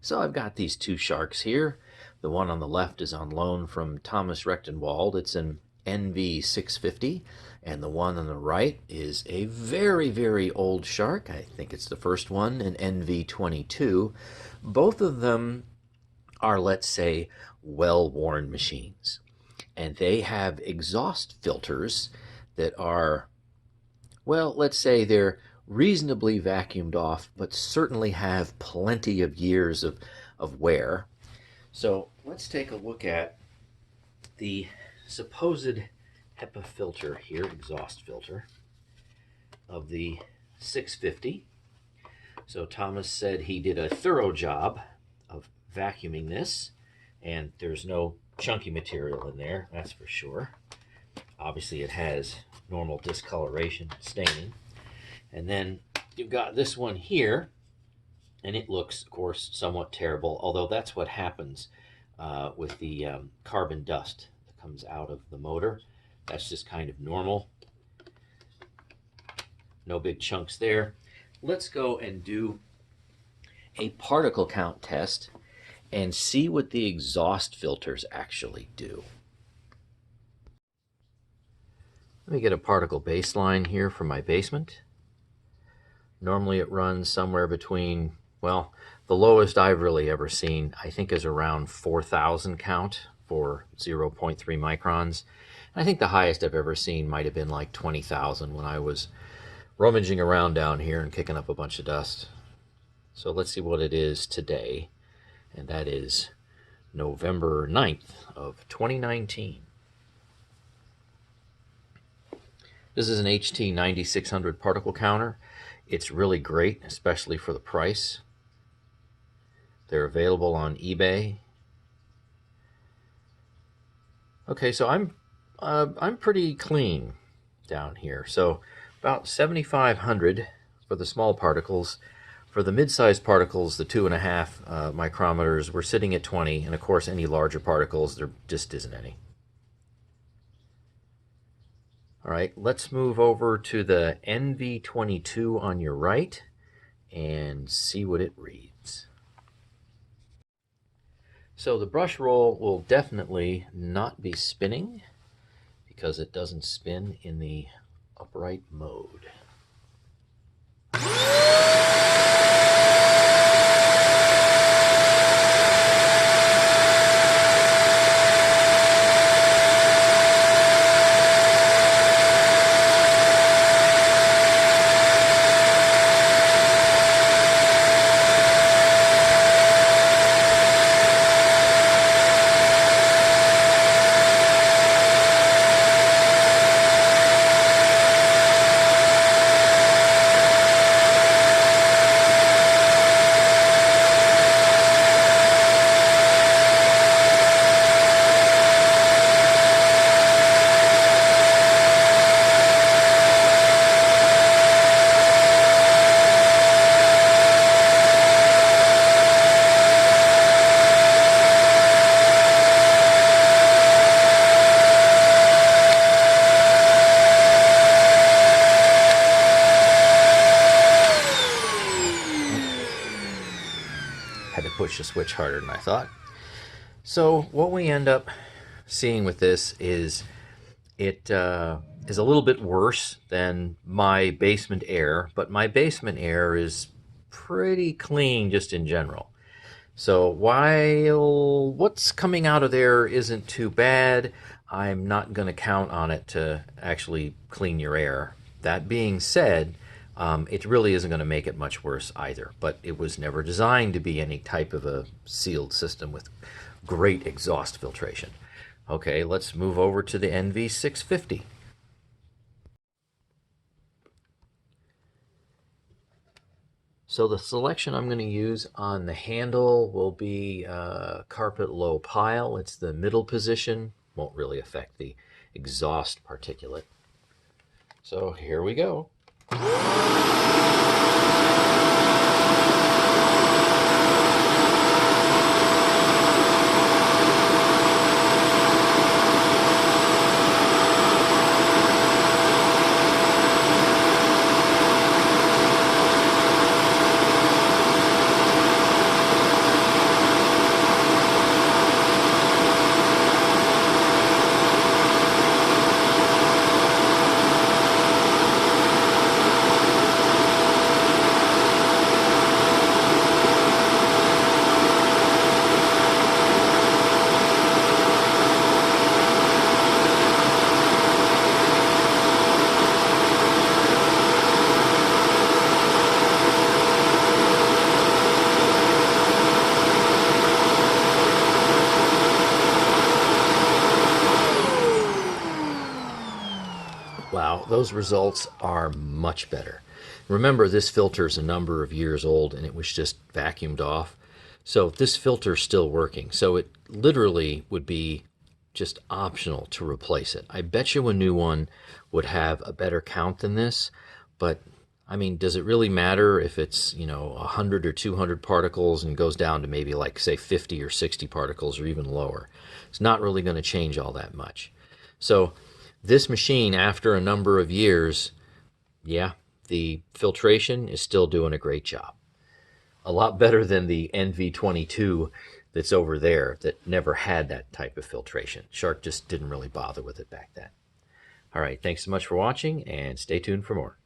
So I've got these two sharks here. The one on the left is on loan from Thomas Rechtenwald. It's an NV650, and the one on the right is a very, very old shark. I think it's the first one, an NV22. Both of them are, let's say, well-worn machines, and they have exhaust filters that are, well, let's say they're reasonably vacuumed off, but certainly have plenty of years of wear. So let's take a look at the supposed HEPA filter here, exhaust filter, of the 650. So Thomas said he did a thorough job of vacuuming this, and there's no chunky material in there, that's for sure. Obviously it has normal discoloration, staining. And then you've got this one here, and it looks, of course, somewhat terrible, although that's what happens with the carbon dust that comes out of the motor. That's just kind of normal. No big chunks there. Let's go and do a particle count test and see what the exhaust filters actually do. Let me get a particle baseline here for my basement. Normally it runs somewhere between, well, the lowest I've really ever seen, I think, is around 4,000 count for 0.3 microns. And I think the highest I've ever seen might have been like 20,000 when I was rummaging around down here and kicking up a bunch of dust. So let's see what it is today. And that is November 9th of 2019. This is an HT 9600 particle counter. It's really great, especially for the price. They're available on eBay. Okay, so I'm pretty clean down here. So about 7,500 for the small particles. For the mid-sized particles, the 2.5 micrometers, we're sitting at 20, and of course any larger particles, there just isn't any. All right, let's move over to the NV22 on your right and see what it reads. So the brush roll will definitely not be spinning because it doesn't spin in the upright mode. Had to push the switch harder than I thought. So what we end up seeing with this is it is a little bit worse than my basement air, but my basement air is pretty clean just in general. So while what's coming out of there isn't too bad, I'm not going to count on it to actually clean your air. That being said, it really isn't going to make it much worse either, but it was never designed to be any type of a sealed system with great exhaust filtration. Okay, let's move over to the NV650. So the selection I'm going to use on the handle will be carpet low pile. It's the middle position, won't really affect the exhaust particulate. So here we go. those results are much better. Remember, this filter is a number of years old and it was just vacuumed off. So this filter's still working. So it literally would be just optional to replace it. I bet you a new one would have a better count than this, but I mean, does it really matter if it's, 100 or 200 particles and goes down to maybe like, say, 50 or 60 particles or even lower? It's not really going to change all that much. So this machine, after a number of years, yeah, the filtration is still doing a great job. A lot better than the NV22 that's over there that never had that type of filtration. Shark just didn't really bother with it back then. All right, thanks so much for watching, and stay tuned for more.